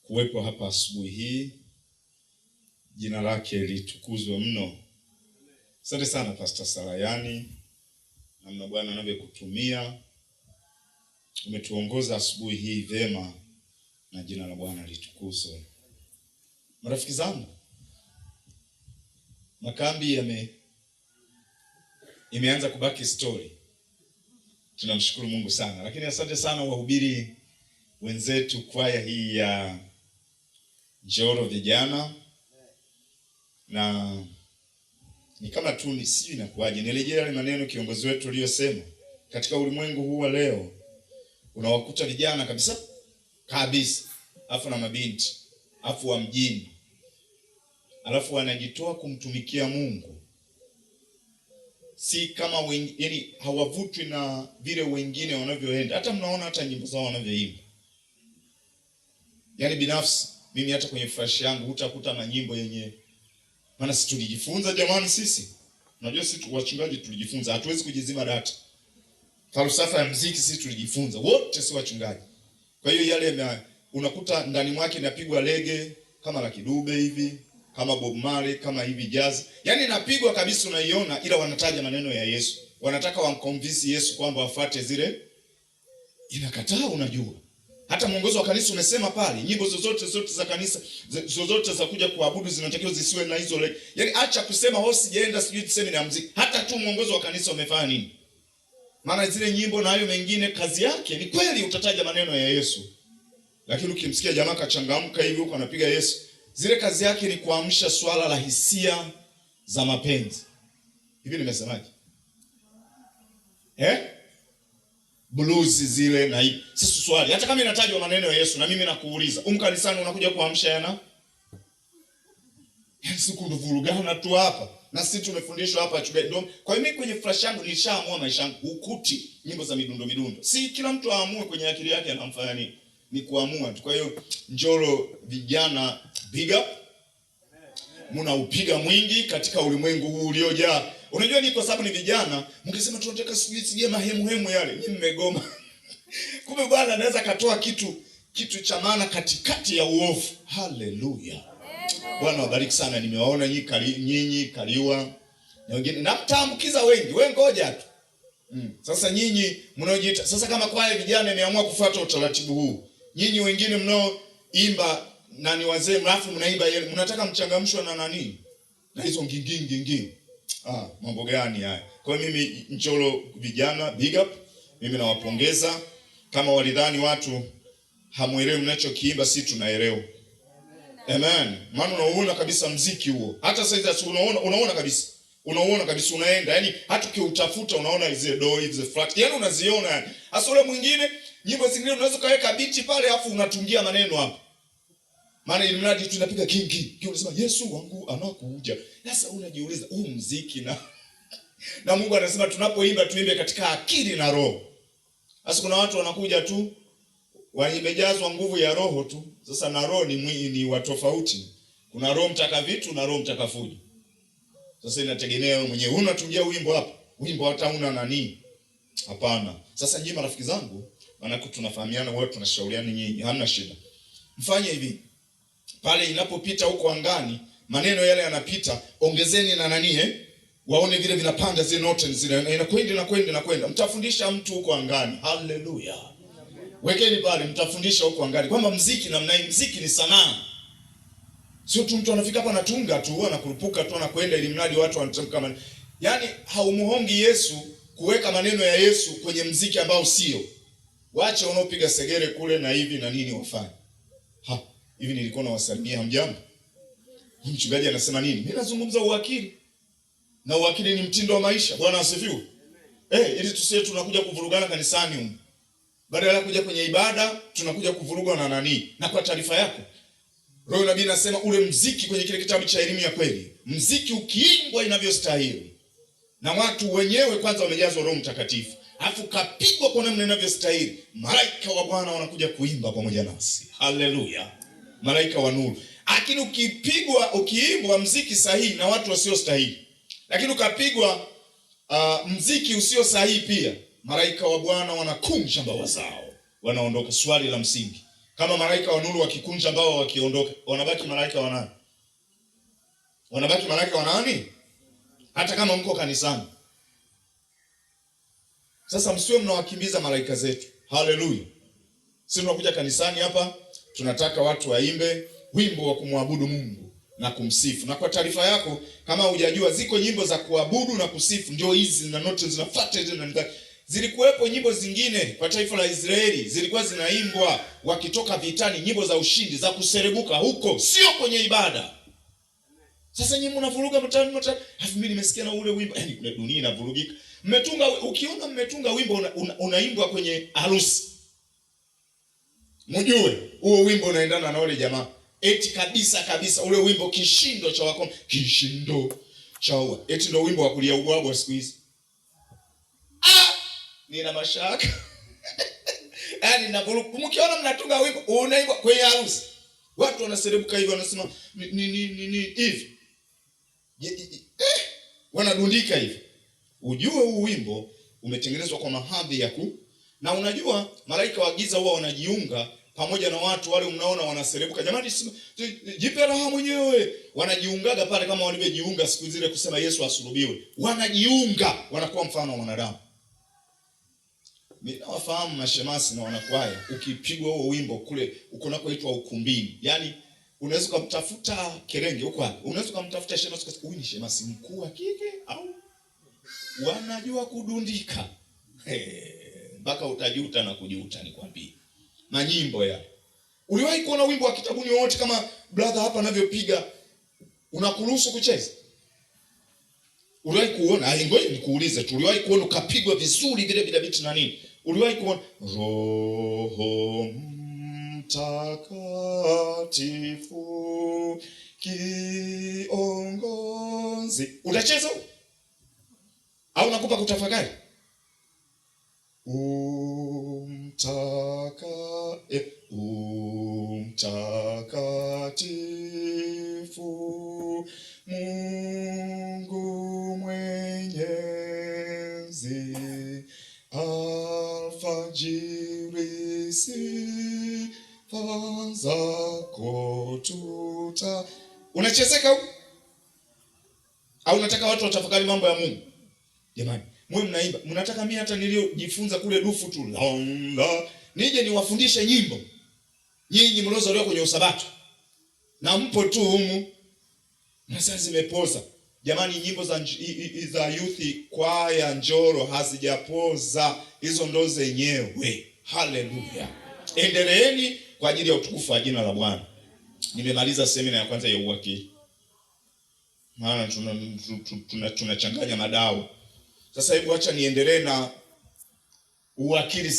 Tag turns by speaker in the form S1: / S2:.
S1: kuwepo hapa asubuhi hii. Jina lake litukuzwe mno. Asante sana Pastor Salayani, namna Bwana anavyokutumia. Umetuongoza asubuhi hii vema na jina la Bwana litukuzwe. Marafiki zangu, makambi imeanza kubaki story. Tunamshukuru Mungu sana. Lakini asante sana wahubiri wenzetu, kwaya hii ya Njoro vijana. Na ni kama tu ni sijui inakuaje. Nilejea yale maneno kiongozi wetu aliyosema, katika ulimwengu huu wa leo unawakuta vijana kabisa, afu na mabinti, afu wa mjini, alafu wanajitoa kumtumikia Mungu. Si kama yani hawavutwi na vile wengine wanavyoenda. Hata mnaona hata nyimbo zao wanavyoimba. Yaani binafsi mimi hata kwenye flash yangu utakuta manyimbo yenye, maana sisi tulijifunza jamani sisi. Unajua sisi wachungaji tulijifunza, hatuwezi kujizima data. Falsafa ya muziki sisi tulijifunza, wote si wachungaji. Kwa hiyo yale unakuta ndani mwake inapigwa reggae kama la Kidube hivi, kama Bob Marley, kama hivi jazz. Yaani inapigwa kabisa unaiona, ila wanataja maneno ya Yesu. Wanataka wamconvince Yesu kwamba wafuate zile. Inakataa, unajua. Hata mwongozo wa kanisa umesema pale, nyimbo zozote za kanisa, zozote za kuja kuabudu zinatakiwa zisiwe na hizo le. Yaani acha kusema hosi jenda sijui tuseme na muziki. Hata tu mwongozo wa kanisa umefanya nini? Maana zile nyimbo na hayo mengine kazi yake ni kweli utataja maneno ya Yesu. Lakini ukimsikia jamaa kachangamka hivi huko anapiga Yesu, zile kazi yake ni kuamsha swala la hisia za mapenzi. Hivi nimesemaje? Blues zile na hivi. Sasa swali, hata kama inatajwa maneno ya Yesu na mimi nakuuliza, kanisani unakuja kuamsha yana? Siku nduvurugana tu hapa. Na sisi tumefundishwa hapa chungaji. Kwa hiyo mimi kwenye flash yangu nilishaamua maisha yangu ukuti nyimbo za midundo. Si kila mtu aamue kwenye akili yake anamfanya nini. Ni kuamua tu. Kwa hiyo Njoro vijana big up. Mnaupiga mwingi katika ulimwengu huu uliojaa. Unajua ni kwa sababu ni vijana, mngesema tunataka sijui mahemu yale. Nyinyi mmegoma. Kumbe Bwana anaweza katoa kitu cha maana katikati ya uovu. Haleluya. Bwana wabariki sana. Nimewaona nyinyi Kaliwa na wengine, na mtaambukiza wengi. Wewe ngoja tu. Sasa nyinyi mnaojiita sasa kama kwaya vijana imeamua kufuata utaratibu huu. Nyinyi wengine mnaoimba na ni wazee mlafu mnaimba yale, mnataka mchangamshwe na nani? Na hizo ngingi. Mambo gani haya? Kwa hiyo mimi Njoro vijana big up. Mimi nawapongeza. Kama walidhani watu hamuelewi mnachokiimba, sisi tunaelewa. Amen. Maana unaona kabisa muziki huo. Hata sasa unaona kabisa. Unaona kabisa unaenda. Yaani hata ukiutafuta unaona hizo do hizo flat. Yaani unaziona yani. Hasa ule mwingine nyimbo zingine unaweza kaweka biti pale afu unatungia maneno hapo. Maana ile mradi tunapiga kingi. Unasema Yesu wangu anakuja. Sasa unajiuliza huu muziki na Mungu anasema tunapoimba tuimbe katika akili na roho. Sasa kuna watu wanakuja tu wamejazwa nguvu ya roho tu. Sasa na roho ni wa tofauti. Kuna roho mtakavitu na roho mtakafujo. Sasa inategemea wewe mwenyewe unatungia wimbo hapa. Wimbo hata una nani? Hapana. Sasa nyinyi marafiki zangu, maana tunafahamiana wote, tunashauriana nyinyi, hamna shida. Mfanye hivi. Pale inapopita huko angani, maneno yale yanapita, ongezeni na nani waone vile vinapanda zile note zile, inakwenda. Mtafundisha mtu huko angani. Haleluya. Wekeni pale mtafundisha huko angani kwamba muziki namna hii, muziki ni sanaa. Sio tu mtu anafika hapa anatunga tu, anakurupuka tu anakwenda ili mradi watu wanatamka maneno. Yaani haumuhongi Yesu kuweka maneno ya Yesu kwenye muziki ambao sio. Waache wanaopiga segere kule na hivi na nini wafanye. Hivi nilikuwa nawasalimia hamjambo. Mchungaji anasema nini? Mimi nazungumza uwakili. Na uwakili ni mtindo wa maisha. Bwana asifiwe. Ili tusiwe tunakuja kuvurugana kanisani huko. Badala ya kuja kwenye ibada tunakuja kuvurugwa na nani? Na kwa taarifa yako, Roho Nabii anasema ule muziki kwenye kile kitabu cha elimu ya kweli, muziki ukiimbwa inavyostahili na watu wenyewe kwanza wamejazwa Roho Mtakatifu, afu kapigwa kwa namna inavyostahili, malaika wa Bwana wanakuja kuimba pamoja nasi. Haleluya. Malaika wa nuru. Lakini ukiimbwa muziki sahihi na watu wasio stahili, lakini ukapigwa muziki usio sahihi pia, malaika wa Bwana wanakunja mbawa zao, wanaondoka. Swali la msingi, Kama malaika wa nuru wakikunja ambao wakiondoka, wanabaki malaika wa nani? Wanabaki malaika wa nani? Hata kama mko kanisani. Sasa msiwe mnawakimbiza malaika zetu. Haleluya. Sisi tunakuja kanisani hapa, tunataka watu waimbe wimbo wa kumwabudu Mungu na kumsifu. Na kwa taarifa yako, kama hujajua, ziko nyimbo za kuabudu na kusifu, ndio hizi na note zinafuata hizo na zilikuwepo nyimbo zingine kwa taifa la Israeli, zilikuwa zinaimbwa wakitoka vitani, nyimbo za ushindi, za kuserebuka huko, sio kwenye ibada. Sasa nyinyi mnavuruga mtani. Alafu mimi nimesikia na ule wimbo, yaani dunia inavurugika. Ukiona mmetunga wimbo unaimbwa kwenye harusi, mjue huo wimbo unaendana na wale jamaa. Eti kabisa ule wimbo kishindo cha wako, kishindo cha wa. Eti ndio wimbo wa kulia ubwabwa siku hizi. Nina mashaka. Yaani mkiona mnatunga wimbo unaimba kwenye harusi, watu wanaserebuka hivi, wanasema ni hivi. Wanadundika hivi. Ujue huu wimbo umetengenezwa kwa mahadhi ya na unajua malaika wa giza huwa wanajiunga pamoja na watu wale mnaona wanaserebuka. Jamani, jipe raha mwenyewe. Wanajiungaga pale kama walivyojiunga siku zile kusema Yesu asulubiwe. Wanajiunga, wanakuwa mfano wa wanadamu. Mimi nawafahamu mashemasi na wanakwaya, ukipigwa huo wimbo kule ukonakoitwa ukumbini. Yaani unaweza kumtafuta Kerenge huko hapo. Unaweza kumtafuta shemasi kwa huyu ni shemasi mkuu wa kike au wanajua kudundika. Mpaka utajuta na kujuta, nikwambie. Manyimbo ya. Uliwahi kuona wimbo wa kitabuni wote kama brother hapa anavyopiga unakuruhusu kucheza? Uliwahi kuona? Ngoja nikuulize tu. Uliwahi kuona ukapigwa vizuri vile vile vitu na nini? Uliwahi kuona Roho Mtakatifu kiongozi? Utacheza au nakupa kutafakari? Mtakatifu Mungu Mwenyezi, alfajiri sifa zako tuta. Unachezeka huko? Au unataka watu watafakari mambo ya Mungu? Jamani, mwe mnaimba, mnataka mimi hata niliojifunza kule dufu tu la nije niwafundishe nyimbo? Nyinyi mlozaliwa kwenye usabato na mpo tu humu na sasa zimepoza. Jamani, nyimbo za youth kwaya Njoro hazijapoza, hizo ndo zenyewe. Haleluya. Endeleeni kwa ajili ya utukufu wa jina la Bwana. Nimemaliza semina ya kwanza ya uwakili. Maana tunachanganya madawa. Sasa hebu acha niendelee na uwakili.